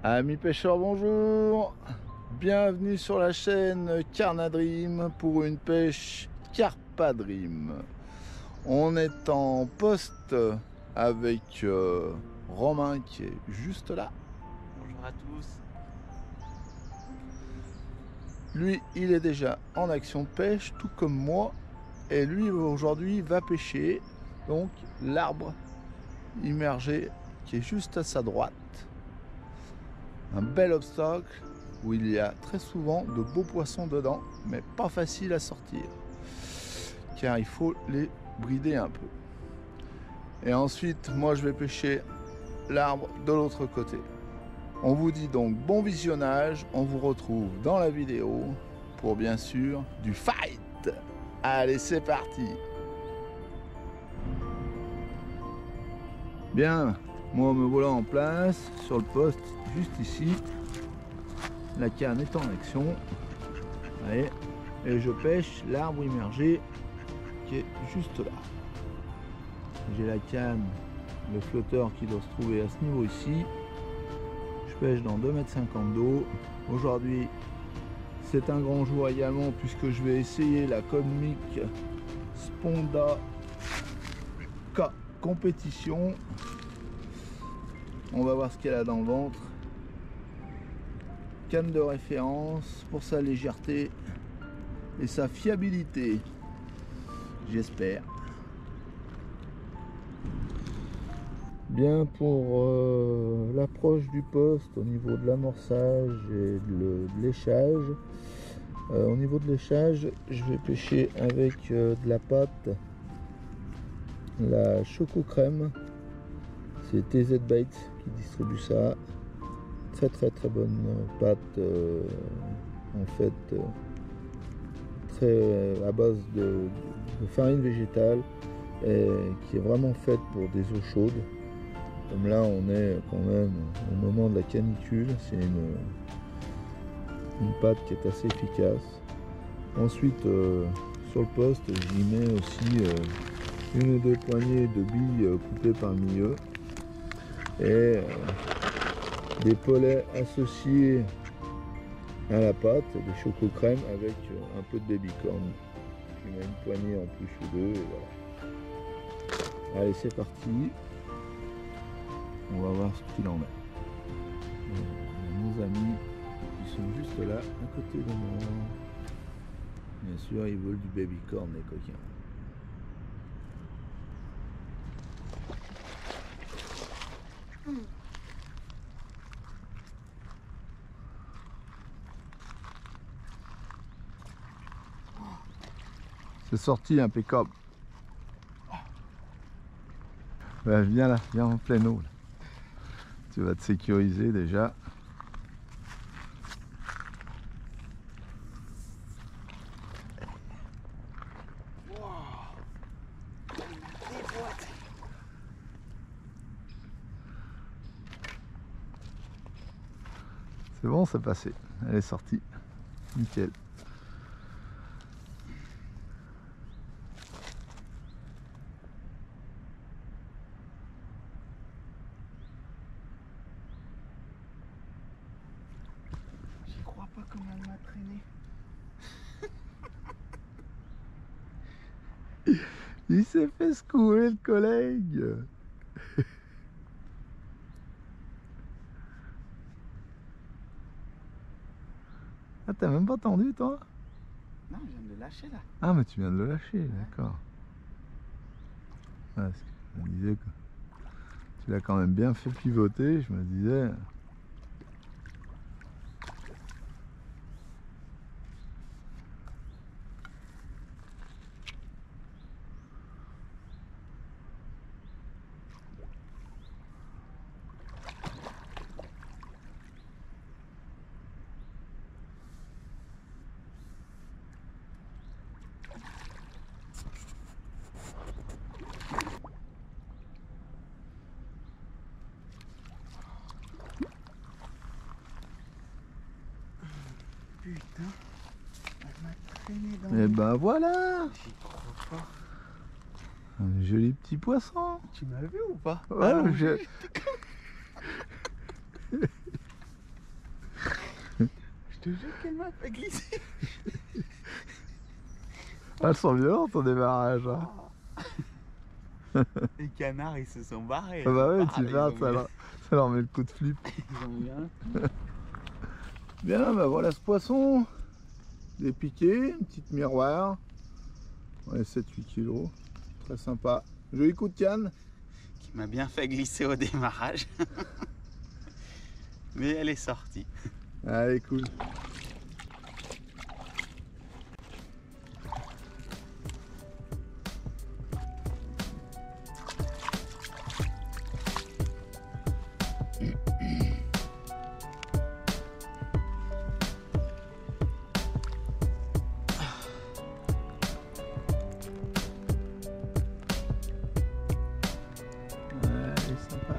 Amis pêcheurs, bonjour. Bienvenue sur la chaîne Carnadream pour une pêche Carpadream. On est en poste avec Romain qui est juste là. Bonjour à tous. Lui, il est déjà en action de pêche, tout comme moi. Et lui, aujourd'hui, va pêcher donc l'arbre immergé qui est juste à sa droite. Un bel obstacle où il y a très souvent de beaux poissons dedans, mais pas facile à sortir, car il faut les brider un peu. Et ensuite, moi je vais pêcher l'arbre de l'autre côté. On vous dit donc bon visionnage, on vous retrouve dans la vidéo pour bien sûr du fight. Allez, c'est parti. Bien, moi me voilà en place sur le poste juste ici. La canne est en action. Allez, et je pêche l'arbre immergé qui est juste là. J'ai la canne, le flotteur qui doit se trouver à ce niveau ici. Je pêche dans 2,50 m d'eau. Aujourd'hui, c'est un grand jour également puisque je vais essayer la Cosmic Sponda K compétition. On va voir ce qu'elle a dans le ventre. Canne de référence pour sa légèreté et sa fiabilité, j'espère. Bien, pour l'approche du poste au niveau de l'amorçage et de l'échage. Au niveau de l'échage, je vais pêcher avec de la pâte, la Choco Crème. C'est TZ Bait qui distribue ça. Très bonne pâte, en fait, très à base de farine végétale et qui est vraiment faite pour des eaux chaudes. Comme là, on est quand même au moment de la canicule, c'est une pâte qui est assez efficace. Ensuite, sur le poste, j'y mets aussi une ou deux poignées de billes coupées par le milieu et des pollets associés à la pâte, des choco crème avec un peu de baby corn. Je mets une poignée en plus ou deux et voilà. Allez, c'est parti. On va voir ce qu'il en est. Nos amis qui sont juste là à côté de moi. Bien sûr, ils veulent du baby corn, les coquins. C'est sorti impeccable. Ben, viens là, viens en pleine eau. Là. Tu vas te sécuriser déjà. C'est bon, c'est passé. Elle est sortie. Nickel. J'y crois pas comment elle m'a traîné. Il s'est fait secouer le collègue. Ah, t'as même pas tendu toi? Non, je viens de le lâcher là. Ah, mais tu viens de le lâcher, Ouais. d'accord. Ah, je me disais que tu l'as quand même bien fait pivoter, je me disais. Putain, elle m'a traîné dans Et ben voilà, J'y crois pas. un joli petit poisson. Tu m'as vu ou pas? Ouais, Allongé. te jure qu'elle m'a fait glisser. Ah, elles sont violentes au démarrage. Hein. Les canards ils se sont barrés. Ah bah ouais, Ah, tu ils verras, ont ça, mis- ça leur met le coup de flip. Ils ont eu un. Bien, bah voilà ce poisson. Des piquets, une petite miroir. Ouais, 7-8 kilos. Très sympa. Joli coup de canne. Qui m'a bien fait glisser au démarrage. Mais elle est sortie. Allez, cool. Allez, sympa.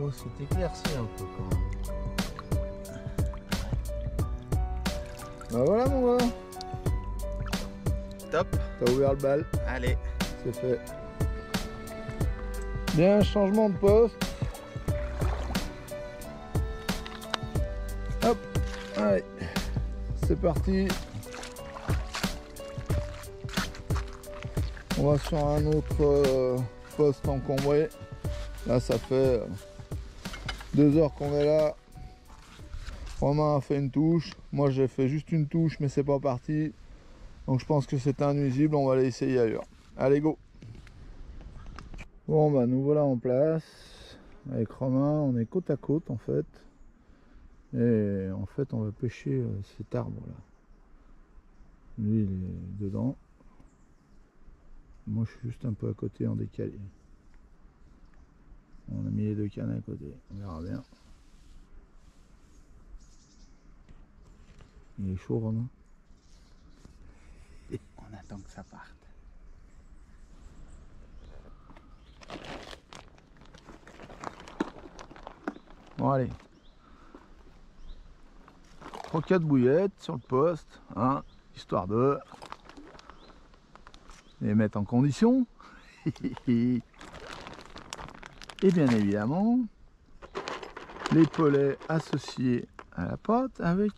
Oh, c'est éclairci un peu quand même. Bah voilà mon gars, Top. t'as ouvert le bal, Allez. c'est fait. Bien, changement de poste. Hop, allez, c'est parti. On va sur un autre poste encombré. Là, ça fait 2 heures qu'on est là. Romain a fait une touche. Moi, j'ai fait juste une touche, mais c'est pas parti. Donc, je pense que c'est inusible. On va aller essayer ailleurs. Allez, go! Bon, bah, nous voilà en place. Avec Romain, on est côte à côte en fait. Et en fait, on va pêcher cet arbre-là. Lui, il est dedans. Moi, je suis juste un peu à côté en décalé. On a mis les 2 cannes à côté, on verra bien. Il est chaud, Romain. On attend que ça parte. Bon, allez. 3-4 bouillettes sur le poste, hein, histoire de les mettre en condition. Et bien évidemment, les pollets associés à la pâte avec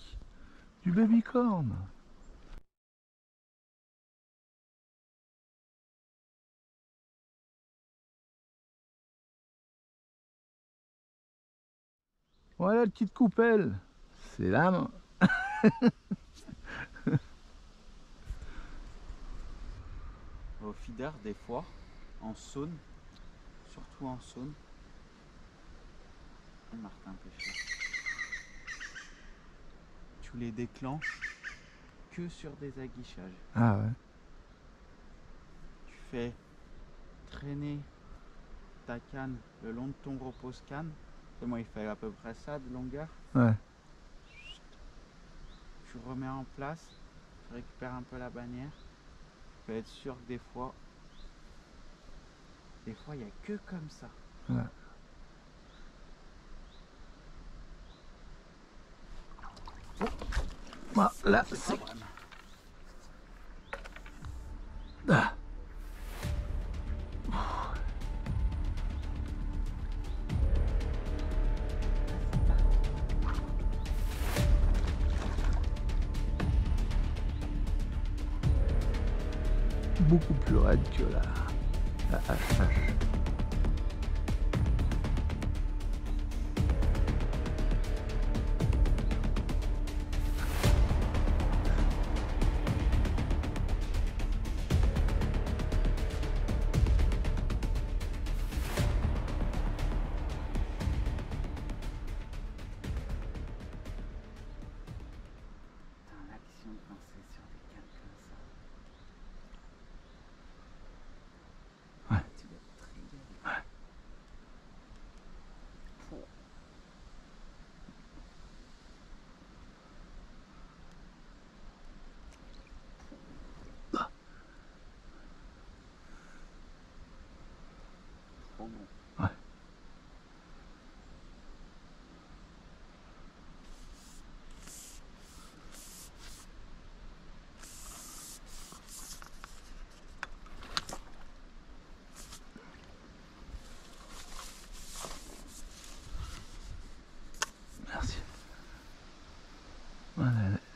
du baby corn. Voilà la petite coupelle, c'est l'âme. Au feeder, des fois, en saune, surtout en saune, Martin pêcheur, tu les déclenches que sur des aguichages. Ah ouais. Tu fais traîner ta canne le long de ton repose-canne. C'est moi, il fait à peu près ça de longueur. Ouais. Tu remets en place, tu récupères un peu la bannière. Tu peux être sûr que des fois, il n'y a que comme ça. Ouais. Voilà, là, c'est... Ah. Beaucoup plus raide que la hache. L'action de penser sur des cannes comme ça. Ouais. Tu dois être très bien.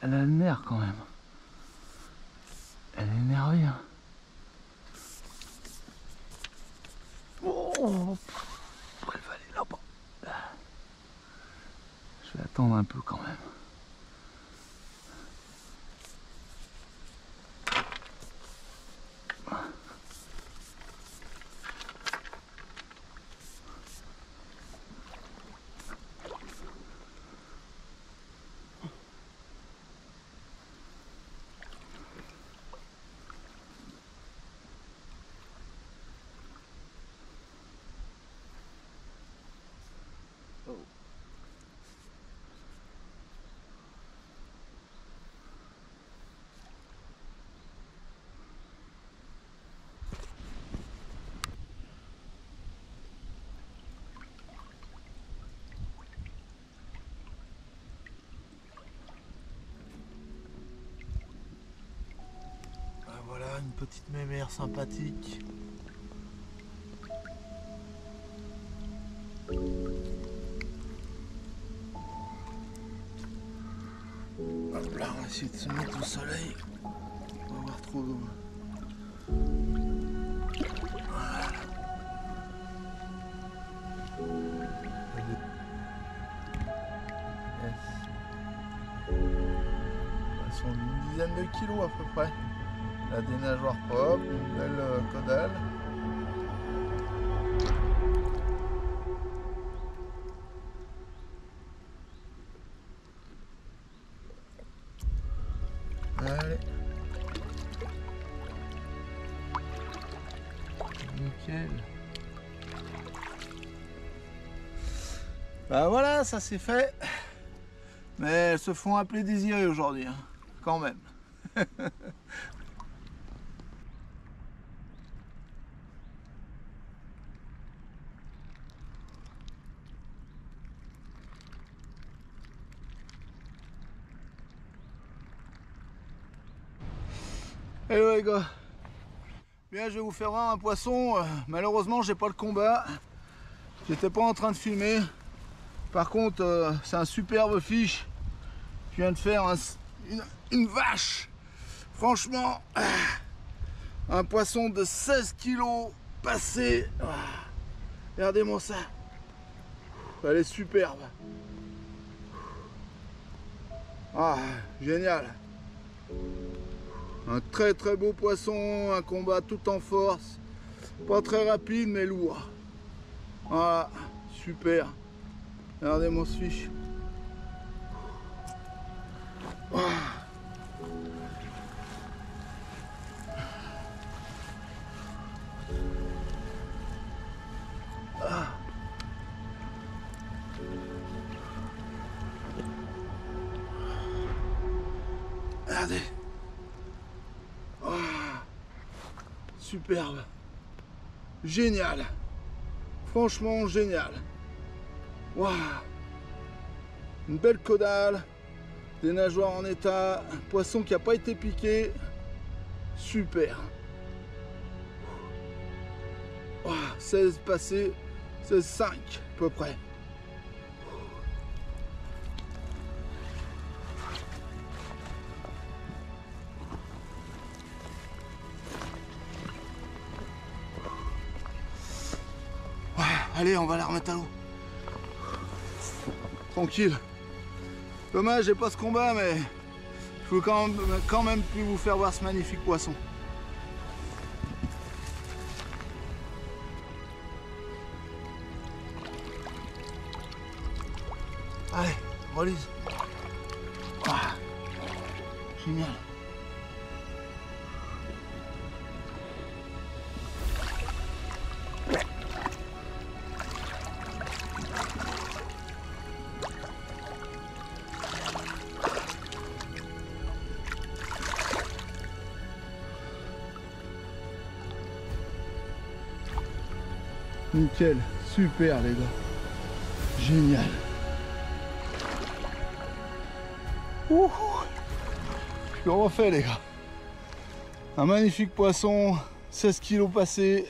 Elle a le nerf quand même. Elle est énervée. Hein. Oh, elle va aller là-bas. Je vais attendre un peu quand même. Voilà une petite mémère sympathique. Hop là, on va essayer de se mettre au soleil. On va avoir trop d'eau. Voilà. Yes. Elles sont d'une dizaine de kilos à peu près. Elle a des nageoires propres, une belle caudale. Allez. Nickel. Bah voilà, ça c'est fait. Mais elles se font appeler désirées aujourd'hui, hein, quand même. Hello les gars. Bien, je vais vous faire voir un poisson. Malheureusement, j'ai pas le combat. J'étais pas en train de filmer. Par contre, c'est un superbe fiche. Je viens de faire une vache. Franchement, un poisson de 16 kilos passé. Regardez-moi ça. Elle est superbe. Ah, génial. Un très très beau poisson, un combat tout en force. Pas très rapide mais lourd. Voilà, super. Regardez-moi ce fiche. Regardez. Superbe. Génial. Franchement génial. Waouh. Une belle caudale. Des nageoires en état. Un poisson qui n'a pas été piqué. Super. 16 passés. 16,5 à peu près. Allez, on va la remettre à l'eau. Tranquille. Dommage, j'ai pas ce combat, mais je veux quand même plus vous faire voir ce magnifique poisson. Allez, relise. Génial. Nickel, super les gars. Génial. Ouh, je le refais les gars. Un magnifique poisson, 16 kilos passés.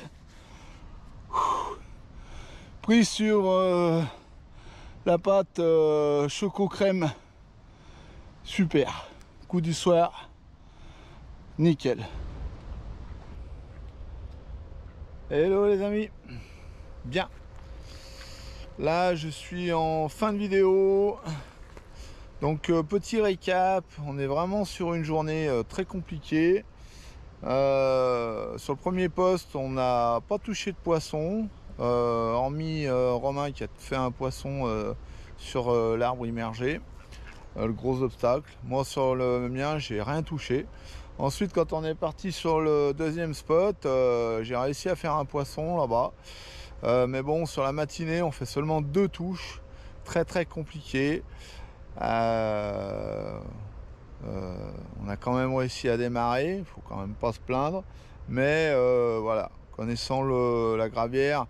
Pris sur la pâte choco crème Super, coup du soir, nickel. Hello les amis, bien. Là je suis en fin de vidéo. Donc petit récap, on est vraiment sur une journée très compliquée. Sur le premier poste, on n'a pas touché de poisson, hormis Romain qui a fait un poisson sur l'arbre immergé, le gros obstacle. Moi sur le mien, j'ai rien touché. Ensuite, quand on est parti sur le deuxième spot, j'ai réussi à faire un poisson là-bas. Mais bon, sur la matinée, on fait seulement 2 touches, très compliqué. On a quand même réussi à démarrer, il faut quand même pas se plaindre, mais voilà, connaissant la gravière,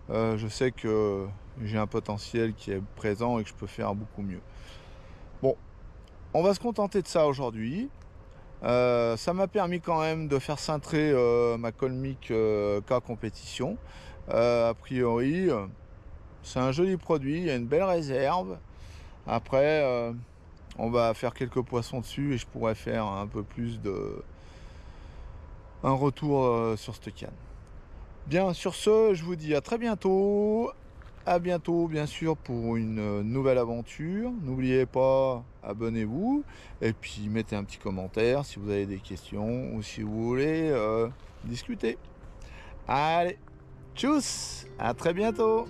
je sais que j'ai un potentiel qui est présent et que je peux faire beaucoup mieux. Bon, on va se contenter de ça aujourd'hui. Ça m'a permis quand même de faire cintrer ma Colmic K compétition. A priori, c'est un joli produit, il y a une belle réserve. Après, on va faire quelques poissons dessus et je pourrais faire un peu plus un retour sur cette canne. Bien, sur ce, je vous dis à très bientôt. À bientôt, bien sûr, pour une nouvelle aventure. N'oubliez pas, abonnez-vous. Et puis, mettez un petit commentaire si vous avez des questions ou si vous voulez discuter. Allez, tchuss, à très bientôt.